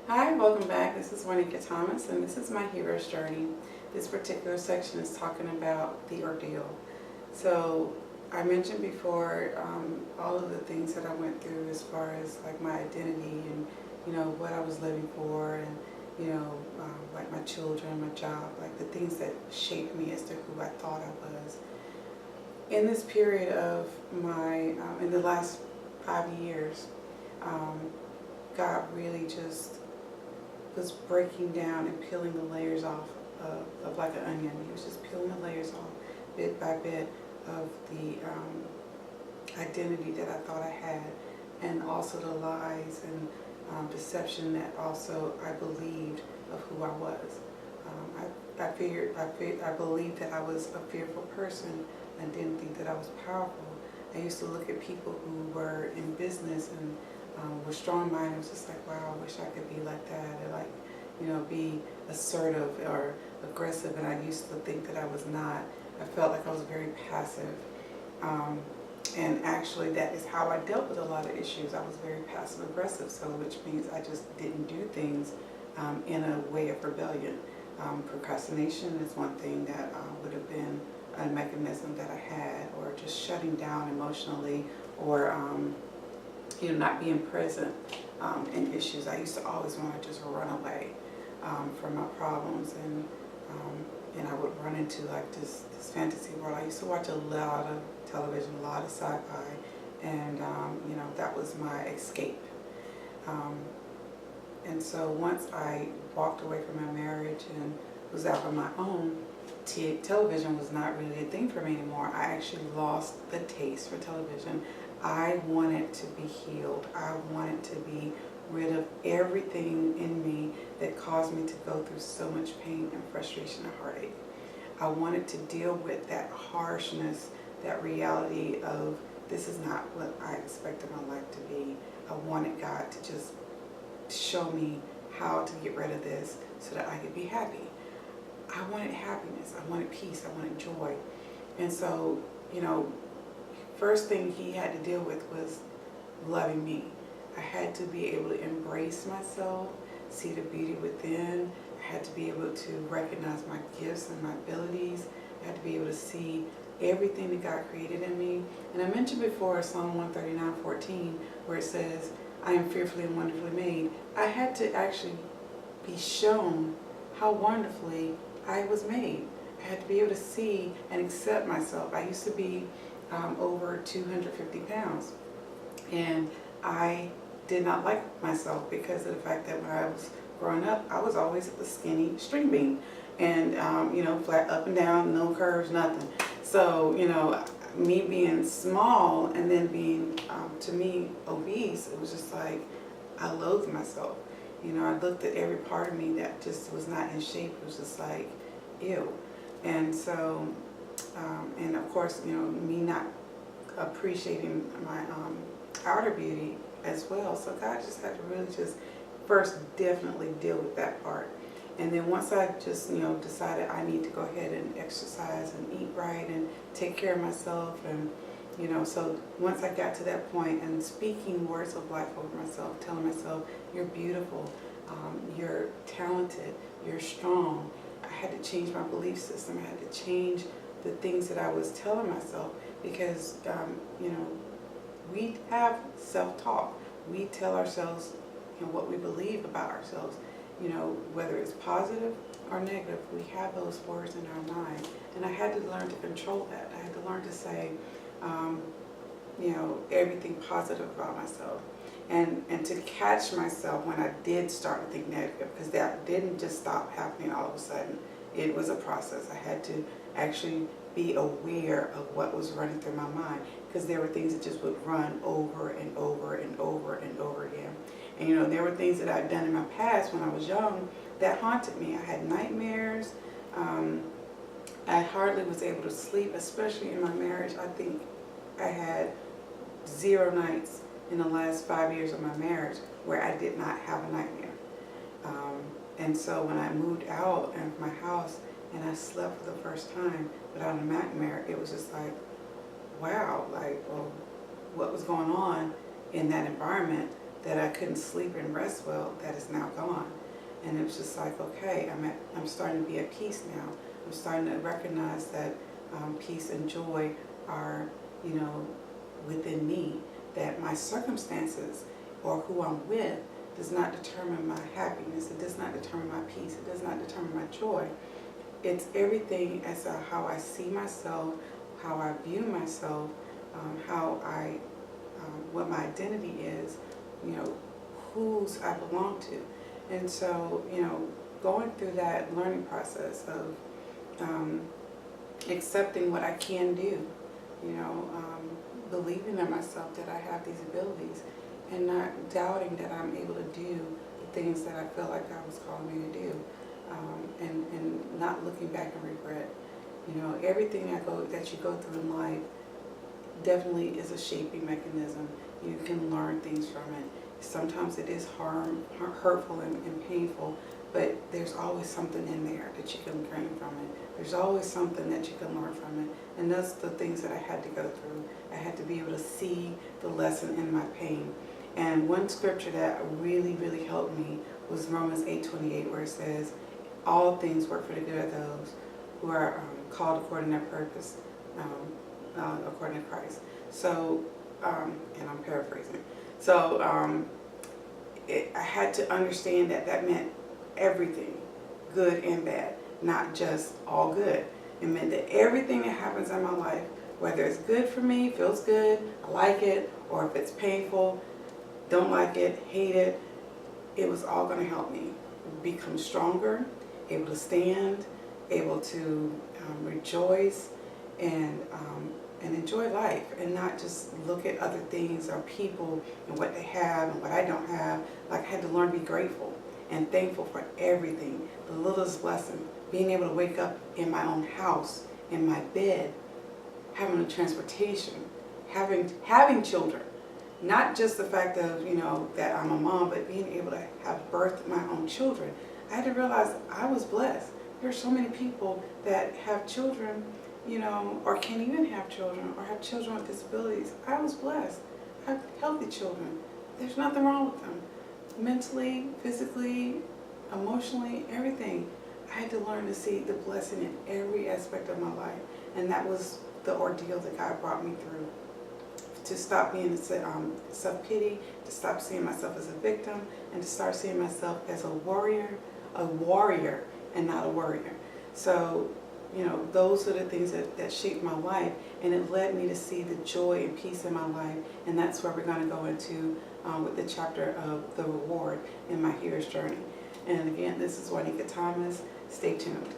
Hi, welcome back. This is Juanica Thomas, and this is my hero's journey. This particular section is talking about the ordeal. So I mentioned before all of the things that I went through as far as like my identity and what I was living for, and like my children, my job, like the things that shaped me as to who I thought I was. In this period of my in the last 5 years, God really just was breaking down and peeling the layers off of like an onion. He was just peeling the layers off bit by bit of the identity that I thought I had, and also the lies and deception that also I believed of who I was. I believed that I was a fearful person. I didn't think that I was powerful. I used to look at people who were in business and were strong-minded. I was just like, wow, I wish I could be like that, or like, be assertive or aggressive. And I used to think that I was not. I felt like I was very passive. And actually, that is how I dealt with a lot of issues. I was very passive-aggressive, so which means I just didn't do things in a way of rebellion. Procrastination is one thing that would have been a mechanism that I had, or just shutting down emotionally, or not being present in issues. I used to always want to just run away from my problems, and I would run into like this fantasy world. I used to watch a lot of television, a lot of sci-fi, and that was my escape. And so once I walked away from my marriage and was out on my own, television was not really a thing for me anymore. I actually lost the taste for television. I wanted to be healed. I wanted to be rid of everything in me that caused me to go through so much pain and frustration and heartache. I wanted to deal with that harshness, that reality of this is not what I expected my life to be. I wanted God to just show me how to get rid of this so that I could be happy. I wanted happiness, I wanted peace, I wanted joy. And so, first thing he had to deal with was loving me. I had to be able to embrace myself, see the beauty within. I had to be able to recognize my gifts and my abilities. I had to be able to see everything that God created in me. And I mentioned before Psalm 139:14, where it says, I am fearfully and wonderfully made. I had to actually be shown how wonderfully I was made. I had to be able to see and accept myself. I used to be over 250 pounds, and I did not like myself because of the fact that when I was growing up, I was always a skinny string bean, and flat up and down, no curves, nothing. So me being small and then being to me obese, it was just like I loathed myself. I looked at every part of me that just was not in shape. It was just like, ew. And so, and of course, me not appreciating my outer beauty as well. So God just had to really just first definitely deal with that part. And then once I just, decided I need to go ahead and exercise and eat right and take care of myself, and so once I got to that point and speaking words of life over myself, telling myself, you're beautiful, you're talented, you're strong, I had to change my belief system. I had to change the things that I was telling myself, because, we have self-talk. We tell ourselves, what we believe about ourselves, whether it's positive or negative, we have those words in our mind. And I had to learn to control that. I had to learn to say, everything positive about myself. And to catch myself when I did start to think negative, because that didn't just stop happening all of a sudden. It was a process. I had to actually be aware of what was running through my mind, because there were things that just would run over and over and over and over again. And there were things that I'd done in my past when I was young that haunted me. I had nightmares. I hardly was able to sleep, especially in my marriage. I think I had 0 nights in the last 5 years of my marriage where I did not have a nightmare. And so when I moved out of my house and I slept for the first time without a nightmare, it was just like, wow, like, well, what was going on in that environment that I couldn't sleep and rest well, that is now gone. And it was just like, okay, I'm starting to be at peace now. I'm starting to recognize that peace and joy are, within me. That my circumstances or who I'm with does not determine my happiness. It does not determine my peace. It does not determine my joy. It's everything as to how I see myself, how I view myself, what my identity is, whose I belong to. And so, going through that learning process of accepting what I can do, believing in myself that I have these abilities, and not doubting that I'm able to do the things that I feel like God was calling me to do, and not looking back and regret. Everything that you go through in life definitely is a shaping mechanism. You can learn things from it. Sometimes it is hurtful and painful, but there's always something in there that you can gain from it. There's always something that you can learn from it. And that's the things that I had to go through. I had to be able to see the lesson in my pain. And one scripture that really, really helped me was Romans 8:28, where it says, all things work for the good of those who are called according to their purpose, according to Christ. So, and I'm paraphrasing. So I had to understand that meant everything, good and bad, not just all good. It meant that everything that happens in my life, whether it's good for me, feels good, I like it, or if it's painful, don't like it, hate it, it was all going to help me become stronger, able to stand, able to rejoice and enjoy life, and not just look at other things or people and what they have and what I don't have. Like, I had to learn to be grateful and thankful for everything, the littlest blessing, being able to wake up in my own house, in my bed, having a transportation, having children. Not just the fact of, that I'm a mom, but being able to have birthed my own children. I had to realize I was blessed. There are so many people that have children, or can't even have children, or have children with disabilities. I was blessed. I have healthy children. There's nothing wrong with them. Mentally, physically, emotionally, everything. I had to learn to see the blessing in every aspect of my life. And that was the ordeal that God brought me through. To stop being self-pity, to stop seeing myself as a victim, and to start seeing myself as a warrior and not a worrier. So, those are the things that shaped my life, and it led me to see the joy and peace in my life. And that's where we're going to go into with the chapter of the reward in my hero's journey. And again, this is Juanica Thomas. Stay tuned.